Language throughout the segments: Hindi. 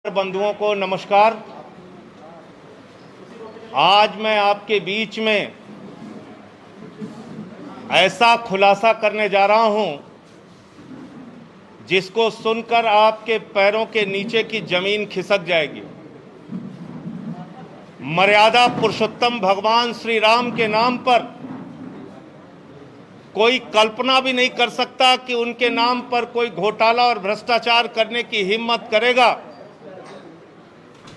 बंधुओं को नमस्कार। आज मैं आपके बीच में ऐसा खुलासा करने जा रहा हूं जिसको सुनकर आपके पैरों के नीचे की जमीन खिसक जाएगी। मर्यादा पुरुषोत्तम भगवान श्री राम के नाम पर कोई कल्पना भी नहीं कर सकता कि उनके नाम पर कोई घोटाला और भ्रष्टाचार करने की हिम्मत करेगा।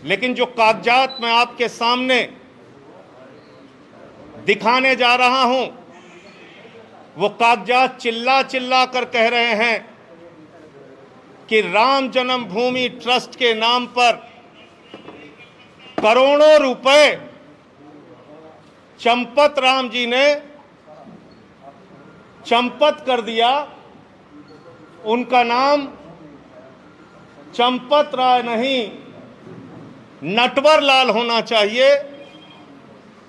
लेकिन जो कागजात मैं आपके सामने दिखाने जा रहा हूं, वो कागजात चिल्ला चिल्ला कर कह रहे हैं कि राम जन्मभूमि ट्रस्ट के नाम पर करोड़ों रुपए चंपत राम जी ने चंपत कर दिया। उनका नाम चंपत राय नहीं, नटवर लाल होना चाहिए।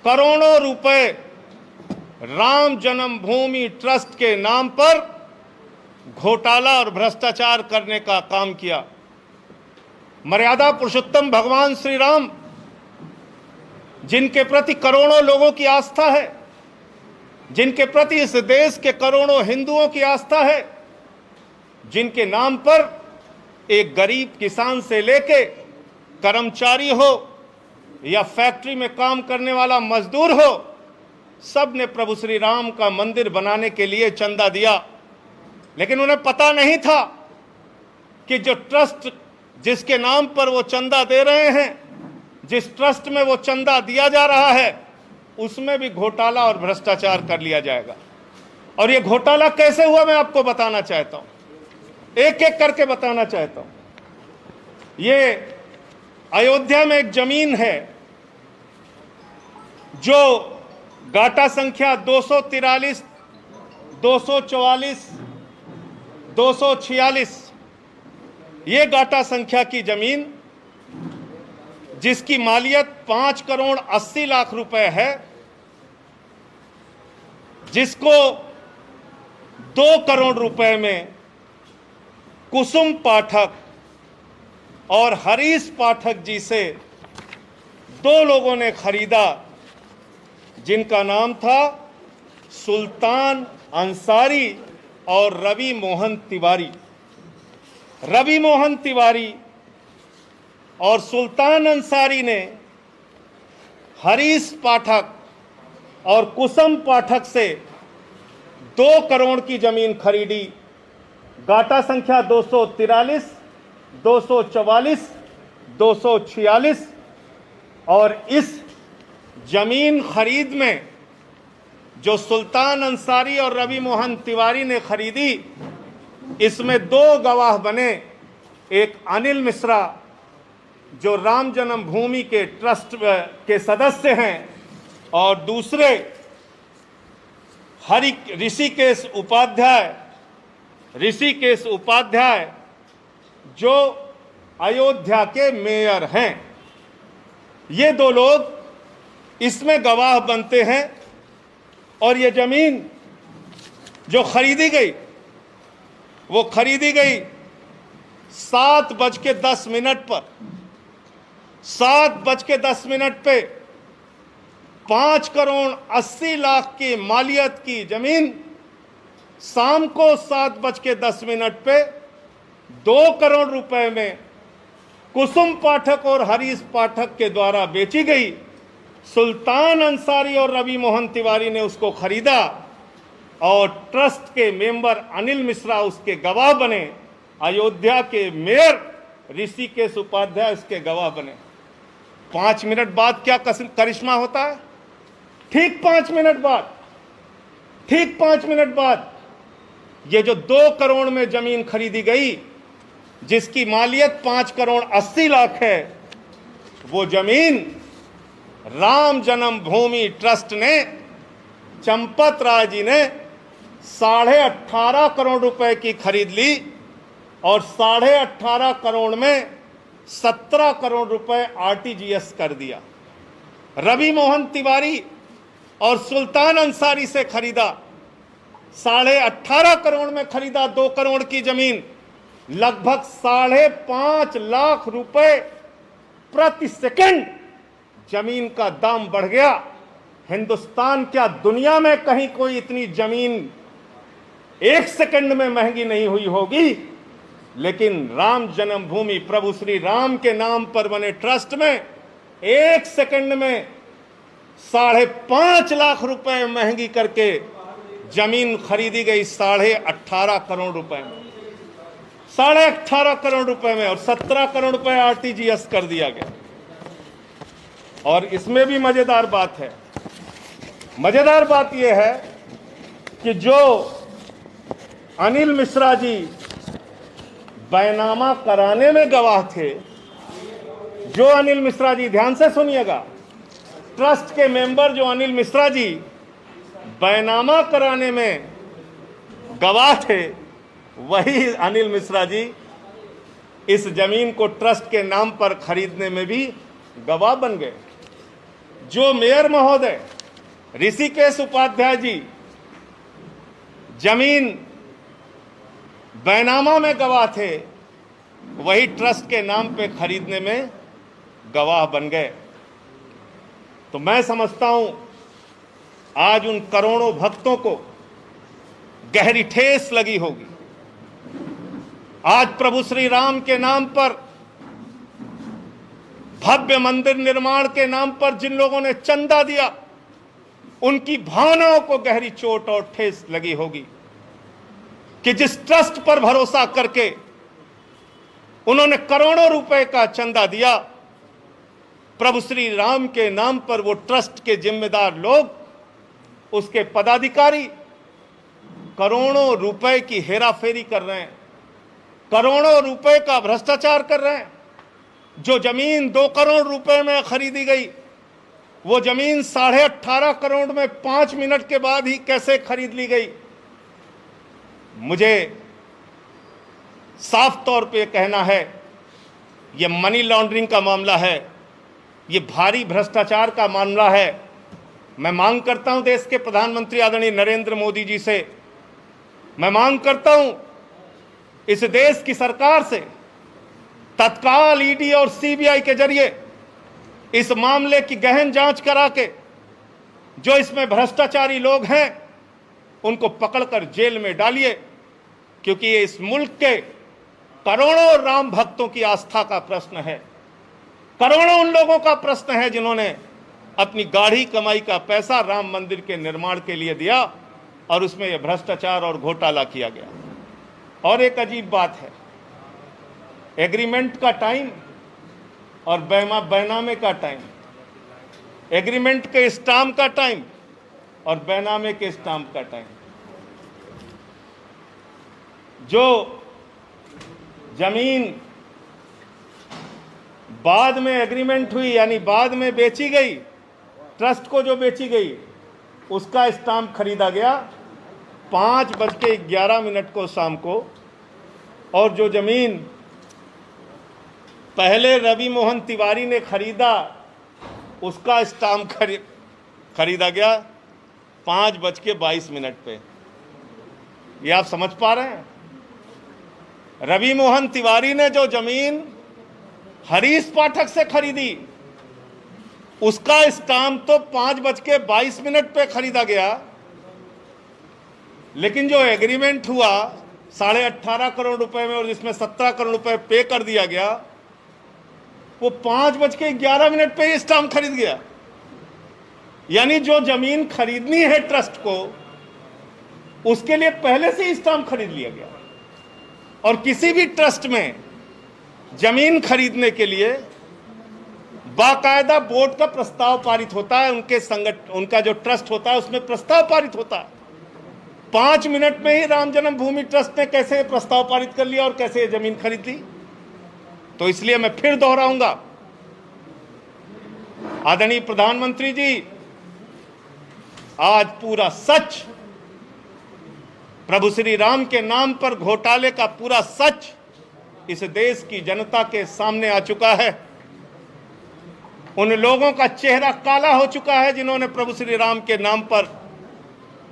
करोड़ों रुपए राम जन्मभूमि ट्रस्ट के नाम पर घोटाला और भ्रष्टाचार करने का काम किया। मर्यादा पुरुषोत्तम भगवान श्री राम, जिनके प्रति करोड़ों लोगों की आस्था है, जिनके प्रति इस देश के करोड़ों हिंदुओं की आस्था है, जिनके नाम पर एक गरीब किसान से लेके कर्मचारी हो या फैक्ट्री में काम करने वाला मजदूर हो, सब ने प्रभु श्री राम का मंदिर बनाने के लिए चंदा दिया। लेकिन उन्हें पता नहीं था कि जो ट्रस्ट जिसके नाम पर वो चंदा दे रहे हैं, जिस ट्रस्ट में वो चंदा दिया जा रहा है, उसमें भी घोटाला और भ्रष्टाचार कर लिया जाएगा। और ये घोटाला कैसे हुआ मैं आपको बताना चाहता हूं, एक एक करके बताना चाहता हूं। ये अयोध्या में एक जमीन है जो गाटा संख्या 243, 244, 246, ये गाटा संख्या की जमीन, जिसकी मालियत 5 करोड़ 80 लाख रुपए है, जिसको 2 करोड़ रुपए में कुसुम पाठक और हरीश पाठक जी से 2 लोगों ने खरीदा, जिनका नाम था सुल्तान अंसारी और रवि मोहन तिवारी। रवि मोहन तिवारी और सुल्तान अंसारी ने हरीश पाठक और कुसुम पाठक से 2 करोड़ की जमीन खरीदी। गाटा संख्या 243, 244, 246। और इस जमीन खरीद में जो सुल्तान अंसारी और रवि मोहन तिवारी ने खरीदी, इसमें 2 गवाह बने। एक अनिल मिश्रा, जो राम जन्मभूमि के ट्रस्ट के सदस्य हैं, और दूसरे ऋषिकेश उपाध्याय जो अयोध्या के मेयर हैं। ये 2 लोग इसमें गवाह बनते हैं। और ये जमीन जो खरीदी गई, वो खरीदी गई 7:10 पर। 7:10 पे 5 करोड़ 80 लाख की मालियत की जमीन शाम को 7:10 पे 2 करोड़ रुपए में कुसुम पाठक और हरीश पाठक के द्वारा बेची गई। सुल्तान अंसारी और रवि मोहन तिवारी ने उसको खरीदा और ट्रस्ट के मेंबर अनिल मिश्रा उसके गवाह बने। अयोध्या के मेयर ऋषिकेश उपाध्याय उसके गवाह बने। 5 मिनट बाद क्या करिश्मा होता है? ठीक 5 मिनट बाद ये जो 2 करोड़ में जमीन खरीदी गई, जिसकी मालियत 5 करोड़ 80 लाख है, वो जमीन राम जन्मभूमि ट्रस्ट ने, चंपत राय जी ने 18.5 करोड़ रुपए की खरीद ली। और 18.5 करोड़ में 17 करोड़ रुपए आरटीजीएस कर दिया। रवि मोहन तिवारी और सुल्तान अंसारी से खरीदा, 18.5 करोड़ में खरीदा 2 करोड़ की जमीन, लगभग 5.5 लाख रुपए प्रति सेकंड जमीन का दाम बढ़ गया। हिंदुस्तान क्या दुनिया में कहीं कोई इतनी जमीन 1 सेकंड में महंगी नहीं हुई होगी, लेकिन राम जन्मभूमि प्रभु श्री राम के नाम पर बने ट्रस्ट में 1 सेकंड में 5.5 लाख रुपए महंगी करके जमीन खरीदी गई 18.5 करोड़ रुपए में, 18.5 करोड़ रुपए में, और 17 करोड़ रुपए आरटीजीएस कर दिया गया। और इसमें भी मजेदार बात है, मजेदार बात यह है कि जो अनिल मिश्रा जी बैनामा कराने में गवाह थे, जो अनिल मिश्रा जी, ध्यान से सुनिएगा, ट्रस्ट के मेंबर जो अनिल मिश्रा जी बैनामा कराने में गवाह थे, वही अनिल मिश्रा जी इस जमीन को ट्रस्ट के नाम पर खरीदने में भी गवाह बन गए। जो मेयर महोदय ऋषिकेश उपाध्याय जी जमीन बैनामा में गवाह थे, वही ट्रस्ट के नाम पे खरीदने में गवाह बन गए। तो मैं समझता हूं आज उन करोड़ों भक्तों को गहरी ठेस लगी होगी। आज प्रभु श्री राम के नाम पर, भव्य मंदिर निर्माण के नाम पर जिन लोगों ने चंदा दिया, उनकी भावनाओं को गहरी चोट और ठेस लगी होगी कि जिस ट्रस्ट पर भरोसा करके उन्होंने करोड़ों रुपए का चंदा दिया, प्रभु श्री राम के नाम पर वो ट्रस्ट के जिम्मेदार लोग, उसके पदाधिकारी करोड़ों रुपए की हेराफेरी कर रहे हैं, करोड़ों रुपए का भ्रष्टाचार कर रहे हैं। जो जमीन 2 करोड़ रुपए में खरीदी गई, वो जमीन 18.5 करोड़ में 5 मिनट के बाद ही कैसे खरीद ली गई। मुझे साफ तौर पे कहना है, ये मनी लॉन्ड्रिंग का मामला है, ये भारी भ्रष्टाचार का मामला है। मैं मांग करता हूं देश के प्रधानमंत्री आदरणीय नरेंद्र मोदी जी से, मैं मांग करता हूं इस देश की सरकार से, तत्काल ईडी और सीबीआई के जरिए इस मामले की गहन जांच करा के जो इसमें भ्रष्टाचारी लोग हैं उनको पकड़कर जेल में डालिए, क्योंकि ये इस मुल्क के करोड़ों राम भक्तों की आस्था का प्रश्न है, करोड़ों उन लोगों का प्रश्न है जिन्होंने अपनी गाढ़ी कमाई का पैसा राम मंदिर के निर्माण के लिए दिया और उसमें यह भ्रष्टाचार और घोटाला किया गया। और एक अजीब बात है, एग्रीमेंट का टाइम और बैनामे का टाइम, एग्रीमेंट के स्टाम्प का टाइम और बैनामे के स्टाम्प का टाइम। जो जमीन बाद में एग्रीमेंट हुई, यानी बाद में बेची गई, ट्रस्ट को जो बेची गई, उसका स्टाम्प खरीदा गया 5:11 को शाम को, और जो जमीन पहले रवि मोहन तिवारी ने खरीदा, उसका स्टाम्प खरीदा गया 5:22 पे। ये आप समझ पा रहे हैं? रवि मोहन तिवारी ने जो जमीन हरीश पाठक से खरीदी, उसका स्टाम्प तो 5:22 पे खरीदा गया, लेकिन जो एग्रीमेंट हुआ 18.5 करोड़ रुपए में और जिसमें 17 करोड़ रुपए पे कर दिया गया, वो 5:11 पे स्टाम्प खरीद गया। यानी जो जमीन खरीदनी है ट्रस्ट को, उसके लिए पहले से ही स्टाम्प खरीद लिया गया। और किसी भी ट्रस्ट में जमीन खरीदने के लिए बाकायदा बोर्ड का प्रस्ताव पारित होता है, उनका जो ट्रस्ट होता है उसमें प्रस्ताव पारित होता है। 5 मिनट में ही राम जन्मभूमि ट्रस्ट ने कैसे प्रस्ताव पारित कर लिया और कैसे जमीन खरीद ली। तो इसलिए मैं फिर दोहराऊंगा, आदरणीय प्रधानमंत्री जी, आज पूरा सच, प्रभु श्री राम के नाम पर घोटाले का पूरा सच इस देश की जनता के सामने आ चुका है। उन लोगों का चेहरा काला हो चुका है जिन्होंने प्रभु श्री राम के नाम पर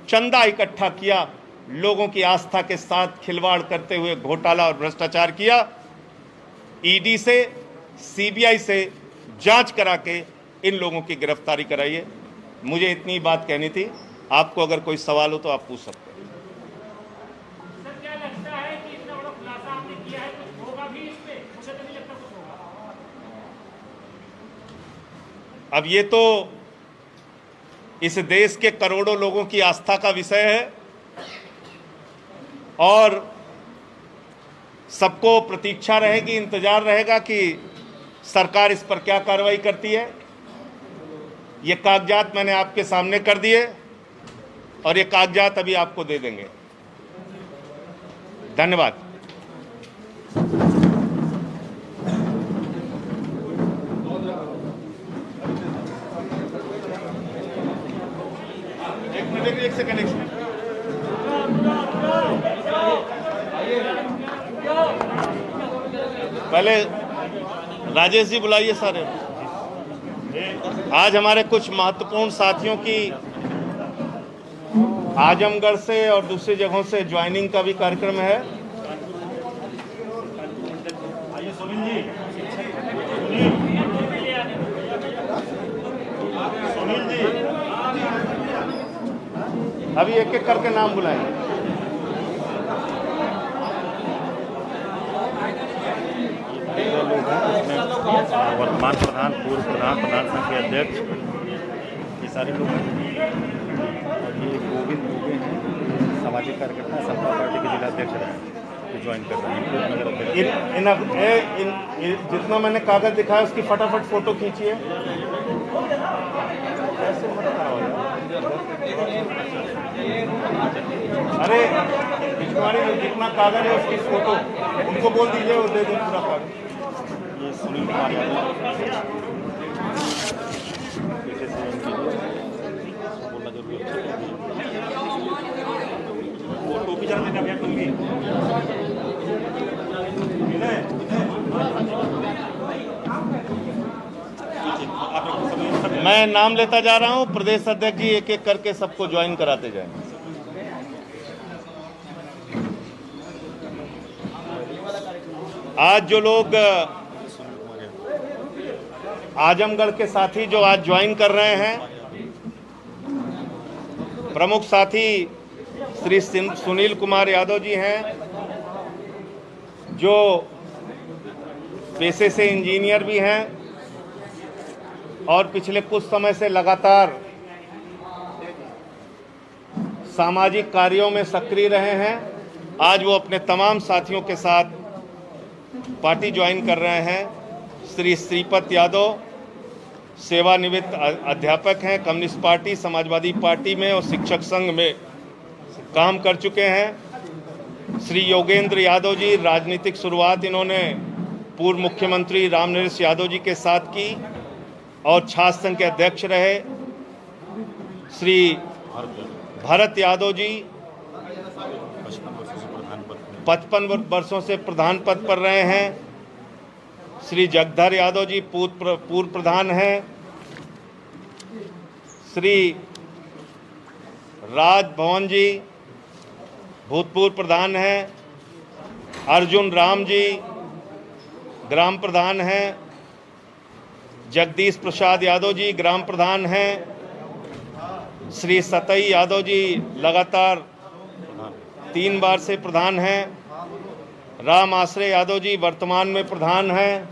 चंदा इकट्ठा किया, लोगों की आस्था के साथ खिलवाड़ करते हुए घोटाला और भ्रष्टाचार किया। ईडी से, सीबीआई से जांच करा के इन लोगों की गिरफ्तारी कराइए। मुझे इतनी बात कहनी थी। आपको अगर कोई सवाल हो तो आप पूछ सकते हैं। सर, क्या लगता है कि इतना बड़ा खुलासा आपने किया है, कुछ होगा भी इस पे? मुझे तो नहीं लगता कुछ होगा। अब ये तो इस देश के करोड़ों लोगों की आस्था का विषय है और सबको प्रतीक्षा रहेगी, इंतजार रहेगा कि सरकार इस पर क्या कार्रवाई करती है। ये कागजात मैंने आपके सामने कर दिए और ये कागजात अभी आपको दे देंगे। धन्यवाद। एक सेकंड। पहले राजेश जी बुलाइए सारे। आज हमारे कुछ महत्वपूर्ण साथियों की आजमगढ़ से और दूसरी जगहों से ज्वाइनिंग का भी कार्यक्रम है। सुनील जी, सुनील जी, अभी एक एक करके नाम बुलाएंगे। वर्तमान प्रधान, पूर्व प्रधान, प्रधान संघ के अध्यक्ष, ये सारे लोग हैं। ये गोविंद दुबे हैं, सामाजिक कार्यकर्ता, समता पार्टी के जिला अध्यक्ष रहे, जो ज्वाइन कर रहे हैं। जितना मैंने कागज दिखाया उसकी फटाफट फोटो खींचिए। अरे पिछवाड़ी में जितना कागज है उसकी फोटो उनको बोल दीजिए, वो दे दें पूरा कागज। ये सुनील कुमार यादव पीछे से इनकी बोलना जरूरी है। वो टोपी चढ़ने का अभ्यास होंगे। मैं नाम लेता जा रहा हूं, प्रदेश अध्यक्ष जी एक एक करके सबको ज्वाइन कराते जाएंगे। आज जो लोग आजमगढ़ के साथी जो आज ज्वाइन कर रहे हैं, प्रमुख साथी श्री सुनील कुमार यादव जी हैं, जो पेशे से इंजीनियर भी हैं और पिछले कुछ समय से लगातार सामाजिक कार्यों में सक्रिय रहे हैं। आज वो अपने तमाम साथियों के साथ पार्टी ज्वाइन कर रहे हैं। श्री श्रीपत यादव सेवानिवृत्त अध्यापक हैं, कम्युनिस्ट पार्टी, समाजवादी पार्टी में और शिक्षक संघ में काम कर चुके हैं। श्री योगेंद्र यादव जी, राजनीतिक शुरुआत इन्होंने पूर्व मुख्यमंत्री रामनरेश यादव जी के साथ की और छात्र संघ के अध्यक्ष रहे। श्री भरत यादव जी 55 वर्षों से प्रधान पद पर रहे हैं। श्री जगधर यादव जी पूर्व प्रधान हैं। श्री राज भवन जी भूतपूर्व प्रधान हैं। अर्जुन राम जी ग्राम प्रधान हैं। जगदीश प्रसाद यादव जी ग्राम प्रधान हैं। श्री सतई यादव जी लगातार 3 बार से प्रधान हैं। राम आश्रय यादव जी वर्तमान में प्रधान हैं।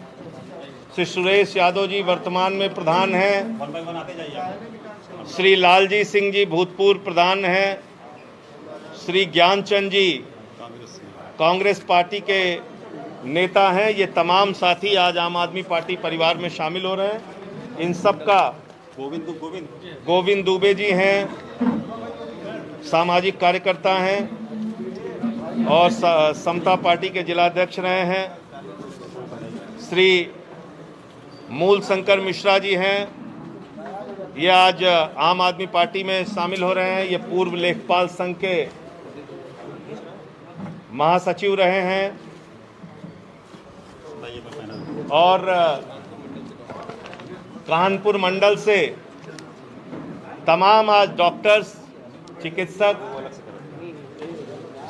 श्री सुरेश यादव जी वर्तमान में प्रधान हैं। श्री लालजी सिंह जी भूतपूर्व प्रधान हैं। श्री ज्ञानचंद जी कांग्रेस पार्टी के नेता हैं। ये तमाम साथी आज आम आदमी पार्टी परिवार में शामिल हो रहे हैं। इन सब का गोविंद दुबे जी हैं, सामाजिक कार्यकर्ता हैं और समता पार्टी के जिलाध्यक्ष रहे हैं। श्री मूल शंकर मिश्रा जी हैं, ये आज आम आदमी पार्टी में शामिल हो रहे हैं। ये पूर्व लेखपाल संघ के महासचिव रहे हैं। और कानपुर मंडल से तमाम आज डॉक्टर्स, चिकित्सक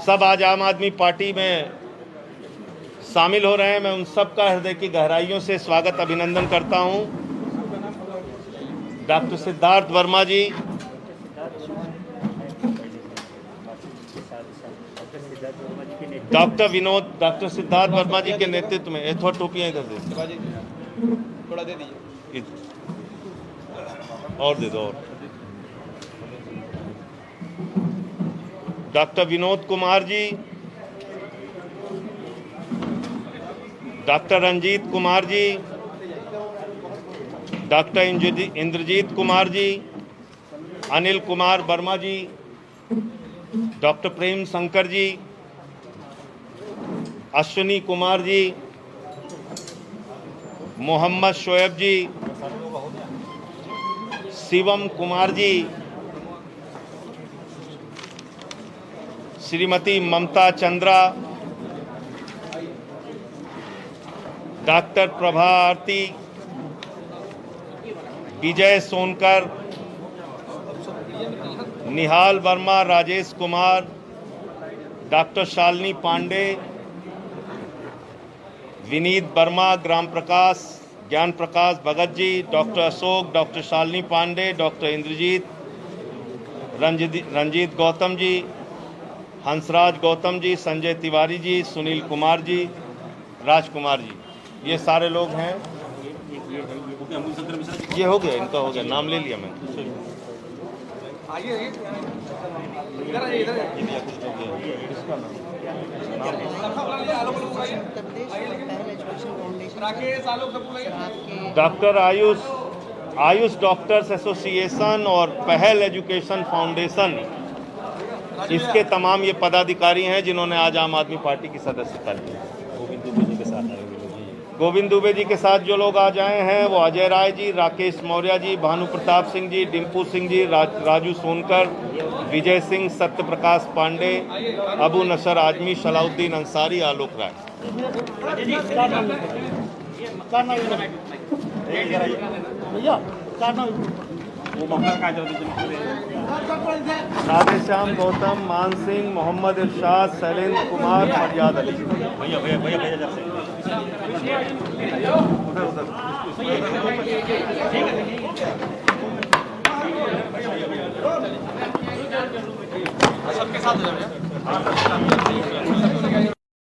सब आज आम आदमी पार्टी में शामिल हो रहे हैं। मैं उन सब का हृदय की गहराइयों से स्वागत अभिनंदन करता हूं। डॉक्टर सिद्धार्थ वर्मा जी, डॉक्टर सिद्धार्थ वर्मा जी के नेतृत्व में, थोड़ा टोपियां इधर दे, थोड़ा दे दीजिए और दे दो। और doctor Vinod Kumar ji, doctor Ranjeet Kumar ji, doctor Indrajit Kumar ji, Anil Kumar Verma ji, doctor Prem Shankar ji, Ashwini Kumar ji, Mohammad Shoaib ji, Shivam Kumar ji, Shrimati Mamta Chandra, doctor Prabha Aarti, Vijay Sonkar, Nihal Verma, Rajesh Kumar, doctor Shalini Pandey, Vineet Verma, Gram Prakash, Gyan Prakash Bhagat ji, doctor Ashok, doctor Shalini Pandey, doctor Indrajit, Ranjeet Gautam ji, Hansraj Gautam ji, Sanjay Tiwari ji, Sunil Kumar ji, Rajkumar ji, ये सारे लोग हैं। ये हो गया, इनका हो गया, नाम ले लिया मैंने। डॉक्टर आयुष डॉक्टर्स एसोसिएशन और पहल एजुकेशन फाउंडेशन, इसके तमाम ये पदाधिकारी हैं जिन्होंने आज आम आदमी पार्टी की सदस्यता ली। गोविंद दुबे जी के साथ जो लोग आज आए हैं वो अजय राय जी, राकेश मौर्य जी, भानु प्रताप सिंह जी, डिम्पू सिंह जी, राजू सोनकर, विजय सिंह, सत्य प्रकाश पांडे, अबू नसर आजमी, सलाउद्दीन अंसारी, आलोक राय। राधे श्याम गौतम, मान सिंह, मोहम्मद इरशाद, शैलेंद्र कुमार, फरियाद अली। सबके साथ हो जाए।